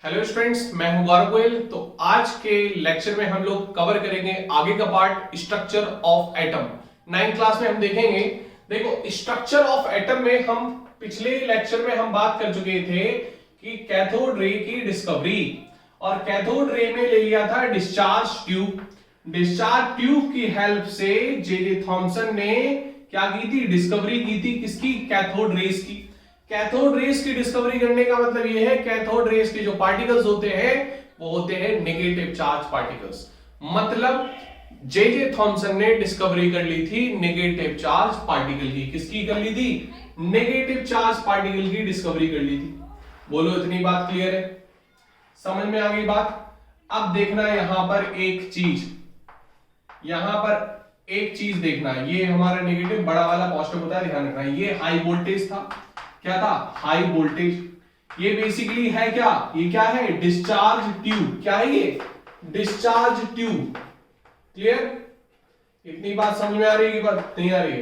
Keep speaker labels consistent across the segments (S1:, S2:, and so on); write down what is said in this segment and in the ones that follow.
S1: Hello students, मैं हूं गौरव गोयल। तो आज के लेक्चर में हम लोग कवर करेंगे आगे का part structure of atom. 9th class में हम देखेंगे। देखो, स्ट्रक्चर ऑफ एटम में हम पिछले लेक्चर में हम बात कर चुके थे कि कैथोड रे की डिस्कवरी, और कैथोड रे में ले लिया था डिस्चार्ज ट्यूब। डिस्चार्ज ट्यूब की हेल्प से जे थॉमसन ने क्या की थी? डिस्कवरी की थी किसकी? कैथोड रेस की। कैथोड रेस की डिस्कवरी करने का मतलब यह है, कैथोड रेस के जो पार्टिकल्स होते हैं वो होते हैं नेगेटिव चार्ज पार्टिकल्स। मतलब जे थॉमसन ने डिस्कवरी कर ली थी नेगेटिव चार्ज पार्टिकल की। किसकी कर ली थी? नेगेटिव चार्ज पार्टिकल की डिस्कवरी कर ली थी। बोलो, इतनी बात क्लियर है? समझ में आ गई बात? अब देखना यहां पर एक चीज, यहां पर एक चीज देखना। ये हमारा नेगेटिव बड़ा वाला पॉजिटिव होता है, ध्यान रखना। ये हाई वोल्टेज था। क्या था? High voltage. ये बेसिकली है क्या? ये क्या है? Discharge tube. क्या है ये? Discharge tube. क्लियर? इतनी बात समझ में आ रही है कि बात नहीं आ रही है?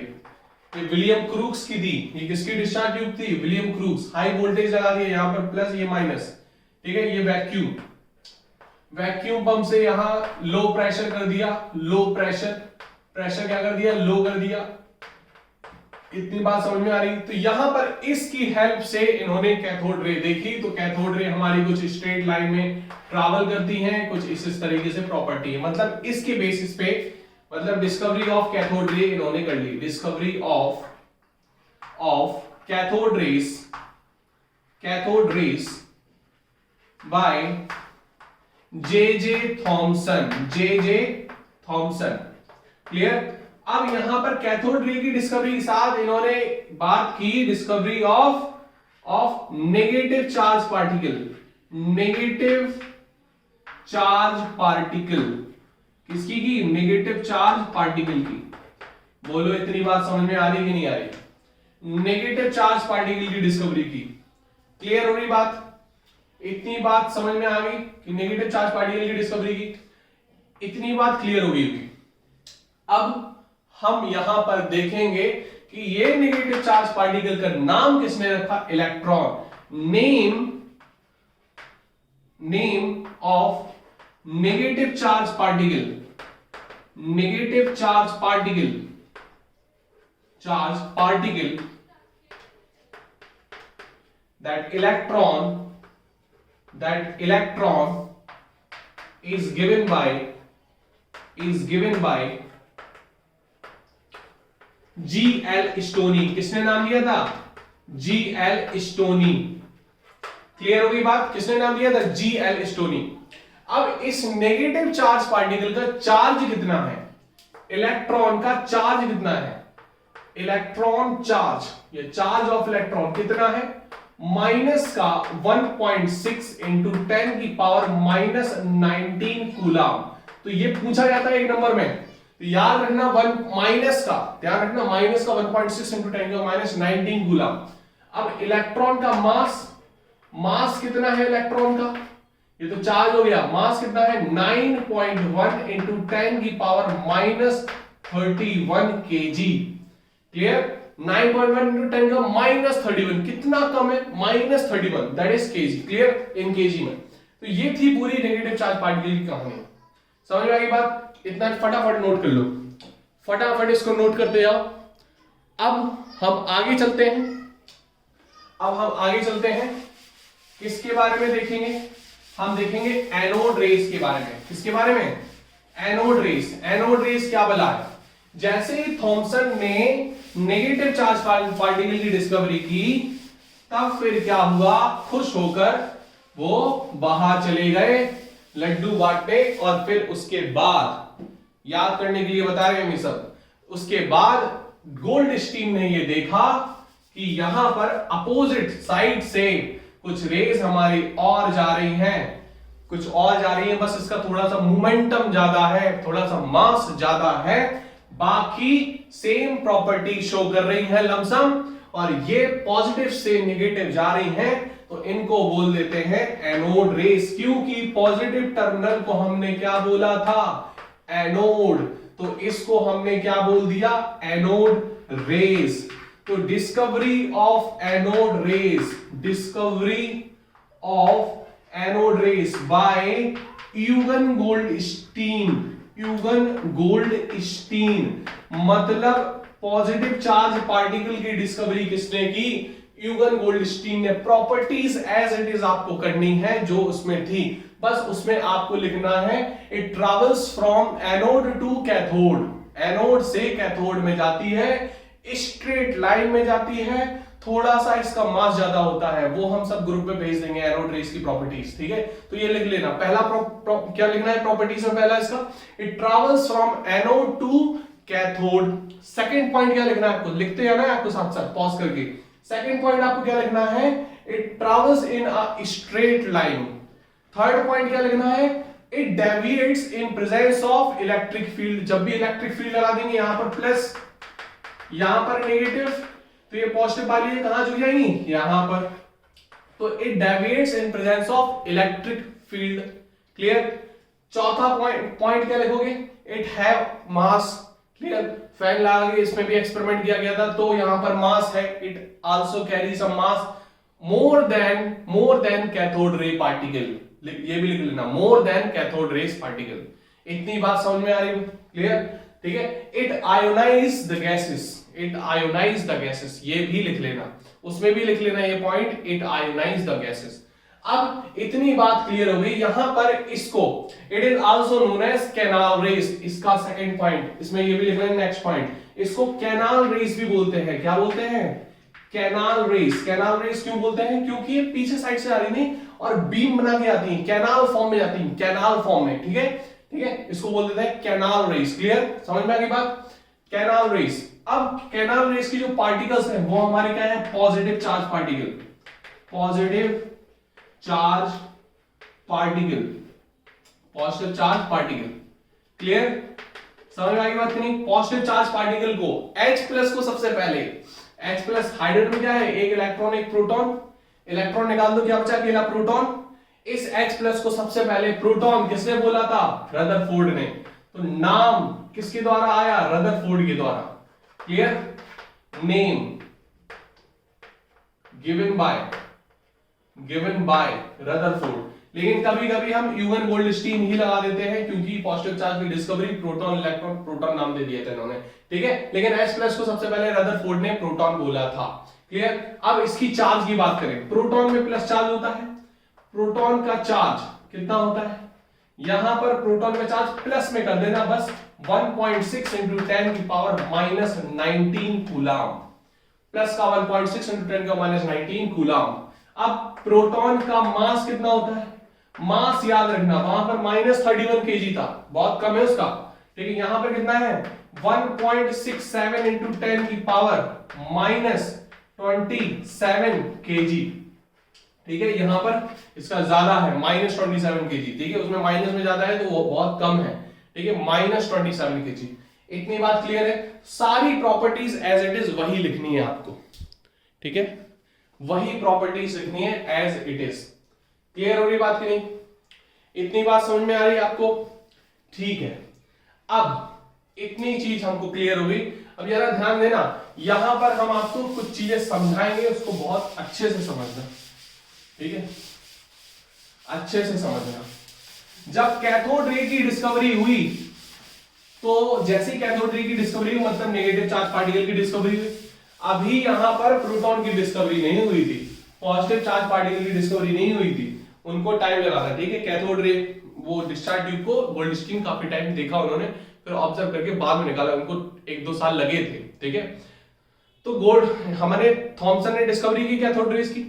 S1: ये विलियम क्रूक्स की थी। ये किसकी डिस्चार्ज ट्यूब थी? William crooks. हाई वोल्टेज लगा दिया यहां पर प्लस, ये माइनस। ठीक है? ये वैक्यूम, वैक्यूम पंप से यहां लो प्रेशर कर दिया। लो प्रेशर, प्रेशर क्या कर दिया? लो कर दिया। इतनी बात समझ में आ रही? तो यहां पर इसकी हेल्प से इन्होंने कैथोड रे देखी। तो कैथोड रे हमारी कुछ स्ट्रेट लाइन में ट्रैवल करती हैं, कुछ इस तरीके से प्रॉपर्टी है। मतलब इसके बेसिस पे, मतलब डिस्कवरी ऑफ कैथोड रे इन्होंने कर ली। Discovery of cathode rays by J Thomson. Clear? अब यहां पर कैथोड रे की डिस्कवरी के साथ इन्होंने बात की discovery of negative charge particle. Negative charge particle किसकी की? नेगेटिव चार्ज पार्टिकल की। बोलो, इतनी बात समझ में आ रही कि नहीं आ रही? नेगेटिव चार्ज पार्टिकल की डिस्कवरी की। क्लियर हो रही बात? इतनी बात समझ में आ गई कि नेगेटिव चार्ज पार्टिकल की डिस्कवरी की। इतनी बात क्लियर हो गई होगी। अब हम यहां पर देखेंगे कि ये नेगेटिव चार्ज पार्टिकल का नाम किसने रखा? Electron. Name of negative charge particle, negative charge particle that electron is given by G.L. Stony. किसने नाम लिया था? G.L. स्टोनी। क्लियर हो गई बात? किसने नाम लिया था? G.L. स्टोनी। अब इस नेगेटिव चार्ज पार्टिकल का चार्ज कितना है? इलेक्ट्रॉन का चार्ज कितना है? इलेक्ट्रॉन चार्ज, ये चार्ज ऑफ इलेक्ट्रॉन कितना है? माइनस का 1.6 इंटू 10 की पावर माइनस 19 कूलम। तो ये पूछा जाता है एक नंबर में, तो याद रखना माइनस का, ध्यान रखना, माइनस का 1.6 इंटू 10 का माइनस 19 कूलम। अब इलेक्ट्रॉन का मास कितना है इलेक्ट्रॉन का? ये तो चार्ज हो गया। मास कितना है? 9.1 इंटू 10 की power minus 31 KG. Clear? 9.1 into 10 का माइनस 31, कितना कम है? Minus 31, that is KG. Clear? In KG में। तो ये थी पूरी नेगेटिव चार्ज पार्टिकल की कहानी। समझ में आ गई बात? इतना फटाफट नोट कर लो, फटाफट इसको नोट करते जाओ। अब हम आगे चलते हैं। किसके बारे में देखेंगे? हम देखेंगे एनोड रेस के बारे में। किसके बारे में? Anode rays. एनोड रेस क्या बला है? जैसे ही थॉमसन ने नेगेटिव चार्ज पार्टिकल की डिस्कवरी की, तब फिर क्या हुआ? खुश होकर वो बाहर चले गए लड्डू बांटने, और फिर उसके बाद याद करने के लिए बता रहे हैं हम सब। उसके बाद गोल्डस्टीन ने ये देखा कि यहां पर अपोजिट साइड से कुछ रेस हमारी और जा रही हैं, कुछ और जा रही है। बस इसका थोड़ा सा मोमेंटम ज्यादा है, थोड़ा सा मास ज्यादा है, बाकी सेम प्रॉपर्टी शो कर रही है लमसम, और ये पॉजिटिव से नेगेटिव जा रही हैं, तो इनको बोल देते हैं एनोड रेस। क्योंकि पॉजिटिव टर्मिनल को हमने क्या बोला था? एनोड। तो इसको हमने क्या बोल दिया? Anode rays. तो discovery of anode rays, discovery of anode rays by Eugen Goldstein, मतलब पॉजिटिव चार्ज पार्टिकल की डिस्कवरी किसने की? यूगन गोल्डस्टीन ने। प्रॉपर्टीज एज इट इज आपको करनी है जो उसमें थी, बस उसमें आपको लिखना है it travels from anode to cathode, anode से कैथोड में जाती है, स्ट्रेट लाइन में जाती है, थोड़ा सा इसका मास ज्यादा होता है, वो हम सब ग्रुप में भेज देंगे एनोड रेस की प्रॉपर्टीज, ठीक है। तो ये लिख लेना, पहला क्या लिखना है प्रॉपर्टीज में? पहला इसका it travels from anode to cathode. Second point क्या लिखना है आपको? लिखते हैं ना आपको साथ साथ पॉज करके। सेकंड पॉइंट आपको क्या लिखना है? It travels in a straight line. Third point क्या लिखना है? It deviates in presence of electric field. जब भी इलेक्ट्रिक फील्ड लगा देंगे, यहां पर प्लस, यहां पर नेगेटिव, तो ये पॉजिटिव वाली कहां जुड़ जाएंगी? यहां पर। तो it deviates in presence of electric field. Clear? चौथा पॉइंट क्या लिखोगे? It have mass. Clear? Fan लगा के इसमें भी एक्सपेरिमेंट किया गया था, तो यहां पर मास है, it also carry some mass more than cathode ray particle. ये भी लिख लेना, more than cathode rays particle. इतनी बात समझ में आ रही है? क्लियर? ठीक है। It ionize the gases, it ionize the gases, ये भी लिख लेना, उसमें भी लिख लेना ये point, it ionize the gases. अब इतनी बात क्लियर हो गई। यहां पर इसको it is also known as canal rays, इसका सेकंड पॉइंट, इसमें ये भी लिख लेना नेक्स्ट पॉइंट, इसको कैनाल रेस भी बोलते हैं। क्या बोलते हैं? Canal race. कैनाल रेस क्यों बोलते हैं? क्योंकि ये पीछे साइड से आ रही नहीं और बीम बना के आती है, कैनाल फॉर्म में जाती है, कैनाल फॉर्म में, ठीक है, ठीक है, इसको बोल देते हैं कैनाल रेस। क्लियर? समझ में आ गई बात? Canal rays. अब कैनाल रेस की जो पार्टिकल्स हैं वो हमारे क्या है? Positive charge particle, positive charge particle, positive charge particle. Clear? समझ में आ गई बात कि नहीं? पॉजिटिव चार्ज पार्टिकल को H+ को सबसे पहले, H+ हाइड्रोजन में क्या है? एक इलेक्ट्रॉन एक प्रोटॉन, इलेक्ट्रॉन निकाल दो, क्या बचा? अकेला प्रोटॉन। इस H+ को सबसे पहले प्रोटॉन किसने बोला था? रदरफोर्ड ने। तो नाम किसके द्वारा आया? रदरफोर्ड के द्वारा। Clear? Name given by Rutherford. लेकिन कभी कभी हम यूगन गोल्डस्टीन ही लगा देते हैं, क्योंकि पॉजिटिव चार्ज की डिस्कवरी प्रोटॉन इलेक्ट्रॉन प्रोटॉन नाम दे दिया था इन्होंने, ठीक है। लेकिन H+ को सबसे पहले रदरफोर्ड ने प्रोटॉन बोला था। क्लियर? अब इसकी चार्ज की बात करें, प्रोटॉन में प्लस चार्ज होता है, प्रोटॉन का चार्ज कितना होता है? यहां पर प्रोटॉन में चार्ज प्लस में कर देना, बस 1.6 इंटू 10 की पावर -19 कूलम, प्लस का 1.6 इंटू 10 का -19 कूलम। अब प्रोटॉन का मास कितना होता है? मास याद रखना, वहां पर -31 kg था, बहुत कम है उसका, लेकिन यहां पर कितना है? 1.67 इंटू 10 की पावर -27 kg, ठीक है। यहां पर इसका ज्यादा है, -27 kg, ठीक है, उसमें माइनस में ज्यादा है तो वो बहुत कम है, ठीक है, -27 kg। इतनी बात क्लियर है? सारी प्रॉपर्टीज एज इट इज वही लिखनी है आपको, ठीक है, वही प्रॉपर्टीज लिखनी है एज इट इज। क्लियर हो रही बात की नहीं? इतनी बात समझ में आ रही है आपको? ठीक है। अब इतनी चीज हमको क्लियर हो गई। अब जरा ध्यान देना, यहां पर हम आपको कुछ चीजें समझाएंगे, उसको बहुत अच्छे से समझना, ठीक है, अच्छे से समझना। जब कैथोड रे की डिस्कवरी हुई, तो जैसे कैथोड रे की डिस्कवरी हुई, मतलब नेगेटिव चार्ज पार्टिकल की डिस्कवरी हुई, अभी यहां पर प्रोटॉन की डिस्कवरी नहीं हुई थी, पॉजिटिव चार्ज पार्टिकल की डिस्कवरी नहीं हुई थी, उनको टाइम लगा था, ठीक है। कैथोड रे वो डिस्चार्ज ट्यूब को गोल्डस्टीन काफी टाइम देखा उन्होंने, फिर ऑब्जर्व करके बाद में निकाला, उनको 1-2 साल लगे थे, ठीक है। तो हमारे थॉमसन ने डिस्कवरी की कैथोड रेस की,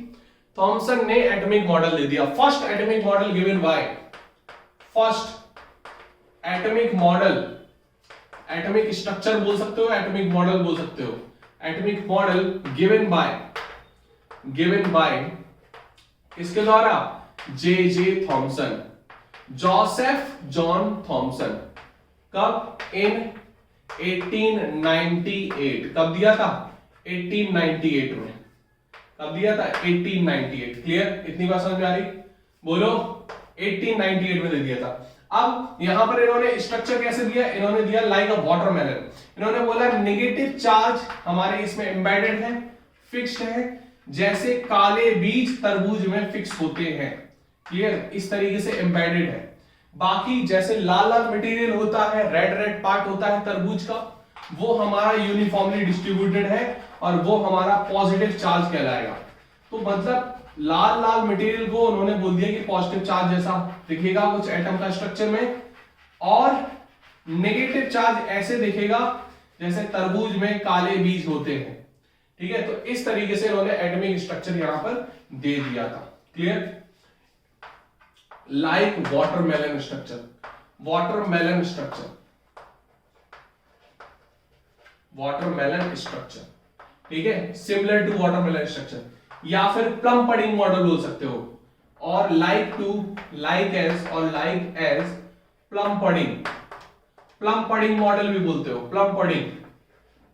S1: थॉमसन ने एटॉमिक मॉडल दे दिया, first atomic model given by, first atomic model, atomic structure बोल सकते हो, एटॉमिक मॉडल बोल सकते हो, एटॉमिक मॉडल गिवन बाय किसके द्वारा? J.J. Thomson, Joseph John Thomson. कब? इन 1898। कब दिया था? 1898 में। कब दिया था? 1898। क्लियर? इतनी बात समझ में आ रही? बोलो। 1898 में दे दिया था। अब यहां पर इन्होंने स्ट्रक्चर कैसे दिया? इन्होंने दिया लाइक अ वाटरमेलन। इन्होंने बोला नेगेटिव चार्ज हमारे इसमें एम्बेडेड है, फिक्स्ड है, जैसे काले बीज तरबूज में फिक्स होते हैं। क्लियर, इस तरीके से एम्बेडेड है। बाकी जैसे लाल लाल मटेरियल होता है, रेड रेड पार्ट होता है तरबूज का, वो हमारा यूनिफॉर्मली डिस्ट्रीब्यूटेड है और वो हमारा पॉजिटिव चार्ज कहलाएगा। तो मतलब लाल लाल मटेरियल को उन्होंने बोल दिया कि पॉजिटिव चार्ज जैसा दिखेगा कुछ एटम का स्ट्रक्चर में, और नेगेटिव चार्ज ऐसे दिखेगा जैसे तरबूज में काले बीज होते हैं। ठीक है, तो इस तरीके से इन्होंने एटॉमिक स्ट्रक्चर यहां पर दे दिया था। Clear, like watermelon structure, watermelon structure, watermelon structure, ठीक है, सिमिलर टू वाटरमेलन स्ट्रक्चर, या फिर प्लम पडिंग मॉडल बोल सकते हो, और लाइक टू, लाइक एज, और like as plum pudding, plum pudding model भी बोलते हो, प्लम पडिंग।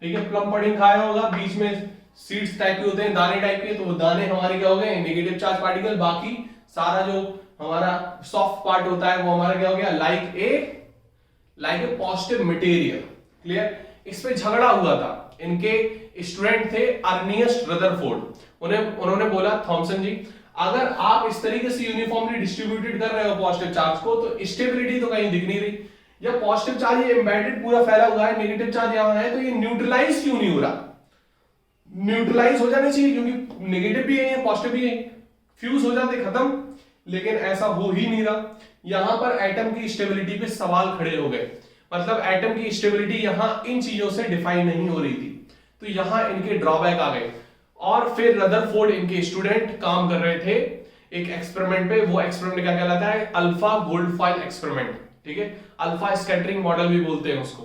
S1: ठीक है, प्लम पडिंग खाया होगा, बीच में सीड्स टाइप के होते हैं, दाने टाइप के, तो वो दाने हमारे क्या हो गए, नेगेटिव चार्ज पार्टिकल, बाकी सारा जो हमारा सॉफ्ट पार्ट होता है वो हमारा क्या हो गया, like a positive material. Clear, इस पे झगड़ा हुआ था, इनके स्टूडेंट थे अर्नियस्ट रदरफोर्ड, उन्होंने बोला थॉमसन जी अगर आप इस तरीके से यूनिफॉर्मली डिस्ट्रीब्यूटेड कर रहे हो पॉजिटिव चार्ज को, तो स्टेबिलिटी तो कहीं दिख नहीं रही, या पॉजिटिव चार्ज ये एम्बेडेड पूरा फैला हुआ है, नेगेटिव चार्ज यहां है, तो ये न्यूट्रलाइज क्यों नहीं हो रहा, न्यूट्रलाइज हो जाना चाहिए, क्योंकि नेगेटिव भी है पॉजिटिव भी है, फ्यूज हो जाते खत्म, लेकिन ऐसा हो ही नहीं रहा। यहां पर एटम की स्टेबिलिटी पे सवाल खड़े हो गए, मतलब एटम की स्टेबिलिटी यहां इन चीजों से डिफाइन नहीं हो रही थी, तो यहां इनके ड्रॉबैक आ गए। और फिर रदरफोर्ड इनके स्टूडेंट काम कर रहे थे एक एक्सपेरिमेंट पे, वो एक्सपेरिमेंट क्या कहलाता है, अल्फा गोल्डफाइल एक्सपेरिमेंट। ठीक है, अल्फा स्कैटरिंग मॉडल भी बोलते हैं उसको।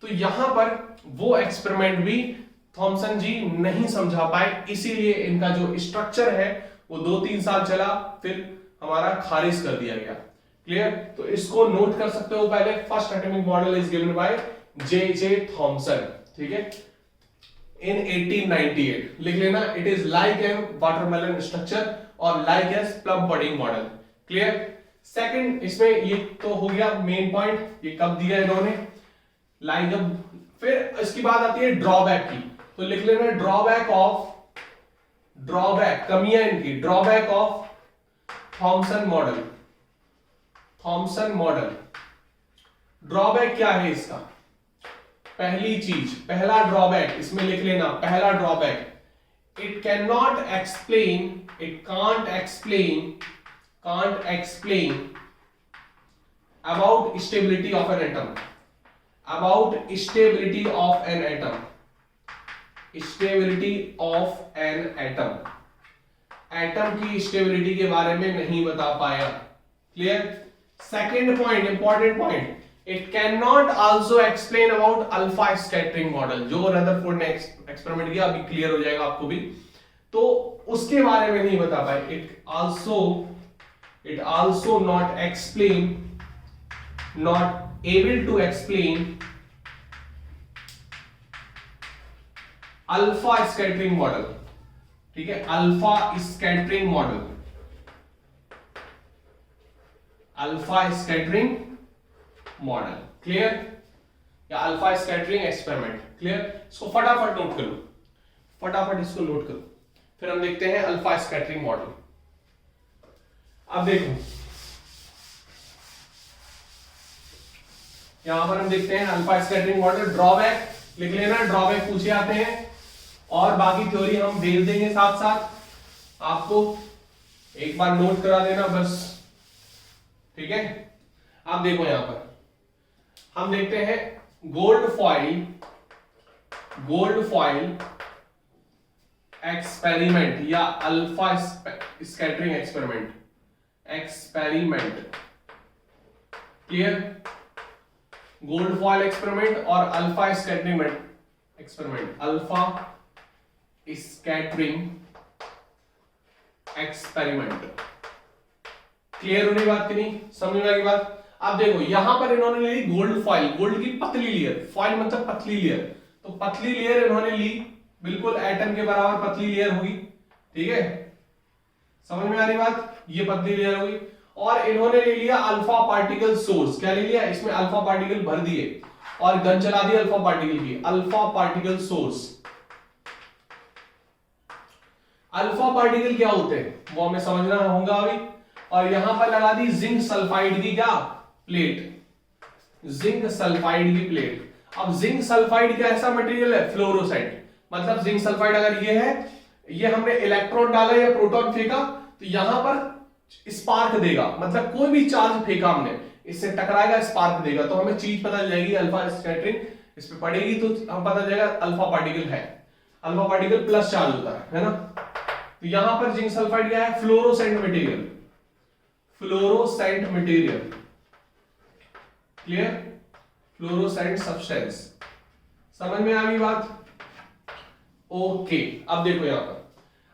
S1: तो यहां पर वो एक्सपेरिमेंट भी थॉमसन जी नहीं समझा पाए, इसीलिए इनका जो स्ट्रक्चर है वो 2-3 साल चला, फिर हमारा खारिज कर दिया गया। क्लियर, तो इसको नोट कर सकते हो पहले, first atomic model is given by J Thomson. ठीक है, in 1898 लिख लेना, it is like a watermelon structure और like as plum pudding model. Clear, second इसमें ये तो हो गया मेन पॉइंट, ये कब दिया इन्होंने, लाइक अब, फिर इसकी बात आती है ड्रॉबैक की, तो लिख लेना ड्रॉबैक ऑफ, ड्रॉबैक कमियां इनकी, drawback of Thompson model, Thompson model. Drawback क्या है इसका, पहली चीज, पहला ड्रॉबैक इसमें लिख लेना, पहला drawback, it can not explain, it can't explain about stability of an atom, about stability of an atom, stability of an atom, atom की स्टेबिलिटी के बारे में नहीं बता पाया। Clear, second point, important point, it can not also explain about alpha scattering model, जो Rutherford ने experiment किया, अभी क्लियर हो जाएगा आपको भी, तो उसके बारे में नहीं बता पाए। It also not explain, not able to explain alpha scattering model. ठीक है, alpha scattering model, alpha scattering model. Clear, या अल्फा स्कैटरिंग एक्सपेरिमेंट। क्लियर, इसको फटाफट नोट करो, फटाफट इसको नोट करो, फिर हम देखते हैं अल्फा स्कैटरिंग मॉडल। अब देखो यहां पर हम देखते हैं अल्फा स्कैटरिंग मॉडल, ड्रॉबैक लिख लेना, ड्रॉबैक पूछे आते हैं, और बाकी थ्योरी हम भेज देंगे साथ साथ, आपको एक बार नोट करा देना बस। ठीक है, आप देखो यहां पर हम देखते हैं गोल्ड फॉइल एक्सपेरिमेंट या alpha scattering experiment. Clear, gold foil experiment और alpha scattering experiment, alpha scattering experiment. Clear होने की बात की नहीं, समझ में आई बात। अब देखो यहां पर इन्होंने ली गोल्ड फॉइल, गोल्ड की पतली लेयर, फॉइल मतलब पतली लेयर, तो पतली लेयर इन्होंने ली, बिल्कुल एटम के बराबर पतली लेयर होगी। ठीक है, समझ में आ रही बात, ये पतली लेयर होगी, और इन्होंने ले लिया अल्फा पार्टिकल सोर्स, क्या ले लिया, इसमें अल्फा पार्टिकल भर दिए और गन चला दी अल्फा पार्टिकल की, alpha particle source. Alpha particle क्या होते हैं वो हमें समझना होगा अभी। और यहां पर लगा दी जिंक सल्फाइड की क्या प्लेट, जिंक सल्फाइड की प्लेट। अब जिंक सल्फाइड क्या ऐसा मटेरियल है, फ्लोरोसेंट। मतलब जिंक सल्फाइड अगर ये है, ये हमने इलेक्ट्रॉन डाला या प्रोटॉन फेंका तो यहां पर स्पार्क देगा, मतलब कोई भी चार्ज फेंका हमने इससे टकराएगा, स्पार्क देगा, तो हमें चीज पता चल जाएगी अल्फा स्कैटरिंग इस पे पड़ेगी तो हम पता चलेगा अल्फा पार्टिकल है, अल्फा पार्टिकल प्लस चार्ज होता है ना। तो यहां पर जिंक सल्फाइड क्या है, fluorescent material, fluorescent material, clear, fluorescent substance. समझ में आ गई बात? ओके, अब देखो यहां पर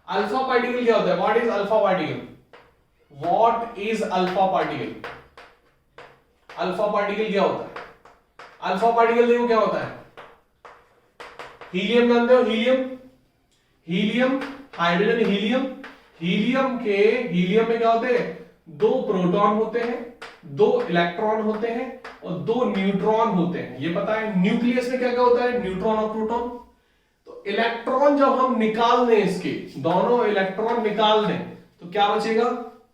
S1: अल्फा पार्टिकल क्या होता है, what is alpha particle, what is alpha particle, alpha particle क्या होता है, अल्फा पार्टिकल देखो क्या होता है, हीलियम जानते हो, helium, helium, hydrogen helium, helium में क्या होते हैं, दो प्रोटॉन होते हैं, दो इलेक्ट्रॉन होते हैं और दो न्यूट्रॉन होते हैं, ये पता है। न्यूक्लियस में क्या क्या होता है, न्यूट्रॉन और प्रोटॉन। तो इलेक्ट्रॉन जब हम निकाल दें, इसके दोनों इलेक्ट्रॉन निकाल दें तो क्या बचेगा,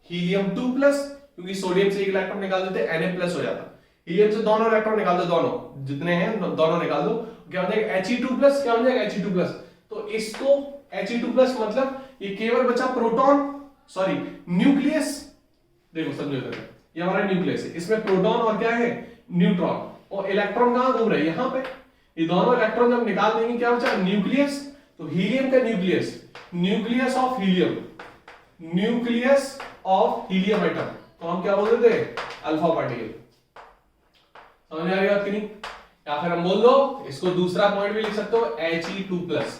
S1: हीलियम 2 प्लस, क्योंकि सोडियम से एक इलेक्ट्रॉन निकाल देते Na प्लस हो जाता, हीलियम से दोनों इलेक्ट्रॉन निकाल दो, दोनों जितने हैं दोनों निकाल दो, क्या हो जाएगा He2 प्लस, क्या हो जाएगा He2 प्लस। तो इसको He2 प्लस मतलब ये केवल बचा प्रोटॉन, सॉरी न्यूक्लियस, देखो समझो इधर, ये हमारा न्यूक्लियस है, इसमें प्रोटॉन और क्या है न्यूट्रॉन, और इलेक्ट्रॉन कहां घूम रहे हैं, यहां पे। ये दोनों इलेक्ट्रॉन जब निकाल देंगे क्या बचा, न्यूक्लियस। तो हीलियम का nucleus, nucleus of helium, nucleus of helium atom तो हम क्या बोलते थे, अल्फा पार्टिकल। समझ में आ गई बात कि नहीं? या फिर हम बोल दो, इसको दूसरा पॉइंट भी लिख सकते हो, He2 plus,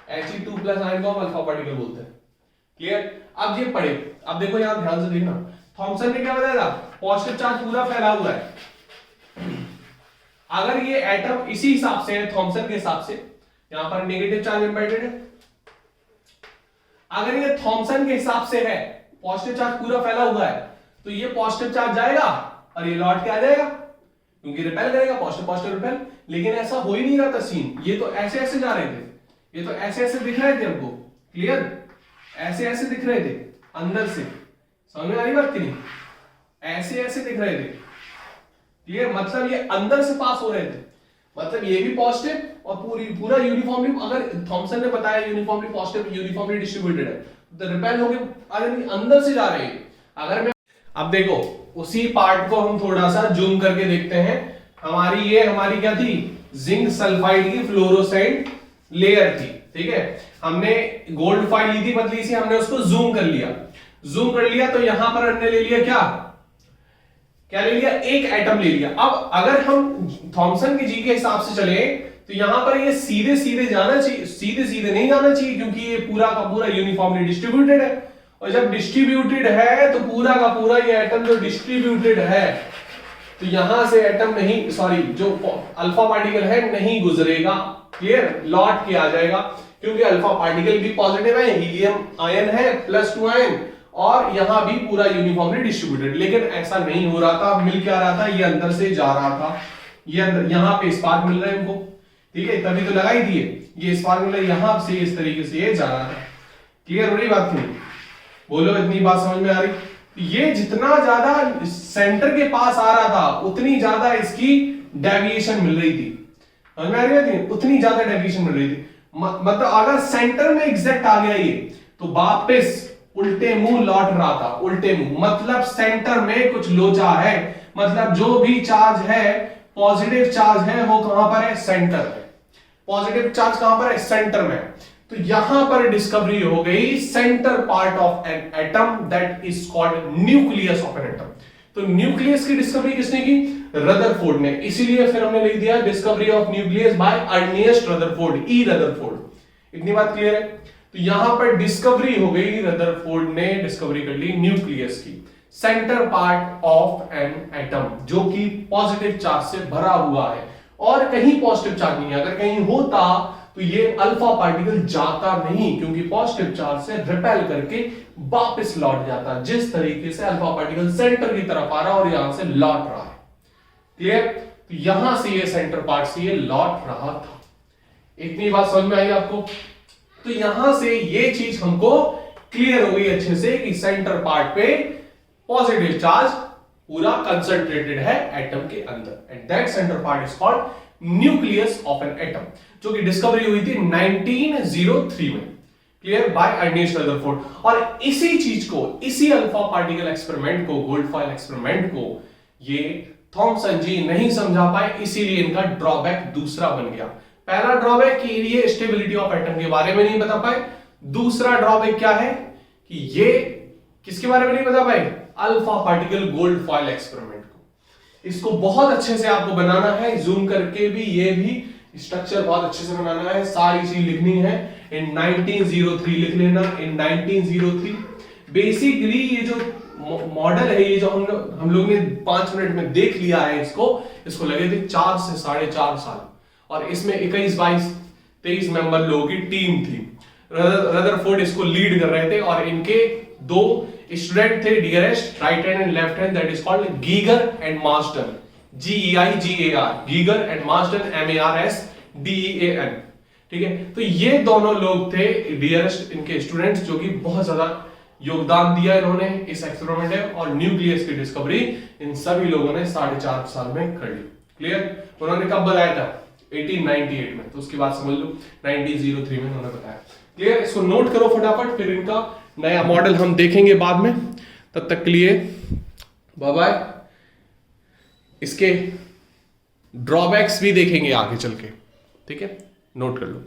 S1: He2 plus ion को हम अल्फा पार्टिकल बोलते हैं। क्लियर? अब ये पढ़े, अब देखो यहां ध्यान से देखना, थॉमसन ने क्या बताया था, पॉजिटिव चार्ज पूरा फैला हुआ है। अगर ये एटम इसी हिसाब से है, थॉमसन के हिसाब से, यहां पर नेगेटिव चार्ज एम्बेडेड है, अगर ये थॉमसन के हिसाब से है, पॉजिटिव चार्ज पूरा फैला हुआ है, तो ये पॉजिटिव चार्ज जाएगा और ये लौट के आ जाएगा, क्योंकि रिपेल करेगा, पॉजिटिव पॉजिटिव रिपेल। लेकिन ऐसा हो ही नहीं रहा था सीन, ये तो ऐसे ऐसे जा रहे थे, ये तो ऐसे ऐसे दिख रहे थे हमको, क्लियर, ऐसे ऐसे दिख रहे थे अंदर से। समझ में आ रही बात कि नहीं? ऐसे ऐसे दिख रहे थे, क्लियर, मतलब ये अंदर से पास हो रहे थे, मतलब ये भी पॉजिटिव और पूरा यूनिफॉर्मली, अगर थॉमसन ने बताया यूनिफॉर्मली पॉजिटिव, यूनिफॉर्मली डिस्ट्रीब्यूटेड है, तो रिपेल होके अंदर से जा रहे हैं। अगर मैं अब देखो उसी पार्ट को हम थोड़ा सा जूम करके देखते हैं, हमारी क्या थी, जिंक सल्फाइड की फ्लोरोसेंट लेयर थी, ठीक है, हमने गोल्ड फाइल ली थी पतली सी, हमने उसको जूम कर लिया, तो यहां पर हमने ले लिया क्या ले लिया, एक एटम ले लिया। अब अगर हम थॉमसन के जी के हिसाब से चले तो यहां पर ये सीधे सीधे जाना चाहिए, सीधे सीधे नहीं जाना चाहिए, क्योंकि ये पूरा का पूरा यूनिफॉर्मली डिस्ट्रीब्यूटेड है, और जब डिस्ट्रीब्यूटेड है तो पूरा का पूरा ये एटम जो डिस्ट्रीब्यूटेड है, तो यहां से एटम नहीं, सॉरी जो अल्फा पार्टिकल है नहीं गुजरेगा, क्लियर, लौट के आ जाएगा, क्योंकि अल्फा पार्टिकल भी पॉजिटिव है, हीलियम आयन है +2 आयन, और यहां भी पूरा यूनिफॉर्मली डिस्ट्रीब्यूटेड। लेकिन ऐसा नहीं हो रहा था, मिल क्या रहा था, ये अंदर से जा रहा था, ये अंदर, यहां पे स्पार्क मिल रहा है हमको, ठीक है, तभी तो लगाई दिए, ये स्पार्क मिल रहा है, यहां से इस तरीके से ये जा रहा था। क्लियर हो रही बात की? बोलो, इतनी बात समझ में आ रही? ये जितना ज्यादा सेंटर के पास आ रहा था उतनी ज्यादा इसकी डेविएशन मिल रही थी, समझ में आ रही थी, उतनी ज्यादा डेविएशन मिल रही थी। मतलब अगर सेंटर में एग्जैक्ट आ गया ये, तो वापस उल्टे मुंह लौट रहा था, उल्टे मुंह, मतलब सेंटर में कुछ लोचा है, मतलब जो भी चार्ज है, पॉजिटिव चार्ज है, वो कहां पर है, सेंटर में। पॉजिटिव चार्ज कहां पर है, सेंटर में। तो यहां पर डिस्कवरी हो गई centre part of an atom, that is called nucleus of an atom. तो न्यूक्लियस की डिस्कवरी किसने की, रदरफोर्ड ने, इसीलिए फिर हमने लिख दिया discovery of nucleus by Ernest Rutherford, E Rutherford. इतनी बात क्लियर है? तो यहां पर डिस्कवरी हो गई, रदरफोर्ड ने डिस्कवरी कर ली न्यूक्लियस की, centre part of an atom, जो कि पॉजिटिव चार्ज से भरा हुआ है, और कहीं पॉजिटिव चार्ज नहीं है। अगर कहीं होता तो ये अल्फा पार्टिकल जाता नहीं, क्योंकि पॉजिटिव चार्ज से रिपेल करके वापस लौट जाता, जिस तरीके से अल्फा पार्टिकल सेंटर की तरफ आ रहा है और यहां से लौट रहा है। क्लियर? तो यहां से ये सेंटर पार्ट से ये लौट रहा था। इतनी बात समझ में आई आपको? तो यहां से ये चीज हमको क्लियर हो गई अच्छे से कि सेंटर पार्ट पे पॉजिटिव चार्ज पूरा कंसंट्रेटेड है एटम के अंदर and that centre part is called nucleus of an atom, जो कि डिस्कवरी हुई थी 1903 में, क्लियर, बाय अर्नेस्ट रदरफोर्ड। और इसी चीज को, इसी अल्फा पार्टिकल एक्सपेरिमेंट को, गोल्ड फॉयल एक्सपेरिमेंट को ये थॉमसन जी नहीं समझा पाए, इसीलिए इनका ड्रॉबैक दूसरा बन गया। पहला ड्रॉबैक कि ये स्टेबिलिटी ऑफ एटम के बारे में नहीं बता पाए, दूसरा ड्रॉबैक क्या है कि ये किसके बारे में नहीं बता पाए, alpha particle gold foil experiment को। इसको बहुत अच्छे से आपको बनाना है, जूम करके भी, ये भी स्ट्रक्चर बहुत अच्छे से बनाना है, सारी चीज लिखनी है। इन 1903 लिख लेना, इन 1903। बेसिकली ये जो मॉडल है, ये जो हम लोग ने 5 मिनट में देख लिया है, इसको लगे थे 4 से 4.5 साल, और इसमें 21, 22, 23 मेंबर लोगों की टीम थी। रदरफोर्ड इसको लीड कर रहे थे और इनके 2 स्टूडेंट थे, dearest, right hand and left hand, that is called Geiger and Marston, GEIGAR, Geiger and Marston, MARSDEAN, ठीक है। तो ये दोनों लोग थे डियरेस्ट इनके स्टूडेंट्स, जो कि बहुत ज्यादा योगदान दिया इन्होंने इस एक्सपेरिमेंट में, और न्यूक्लियस की डिस्कवरी इन सभी लोगों ने 4.5 साल में कर ली, क्लियर। उन्होंने कब बताया था, 1898 में, तो उसकी बात समझ लो, 1903 में उन्होंने बताया, क्लियर। इसको नोट करो फटाफट, फिर इनका नया मॉडल हम देखेंगे बाद में। तब तक के लिए बाय बाय। इसके ड्रॉबैक्स भी देखेंगे आगे चल के, ठीक है, नोट कर लो।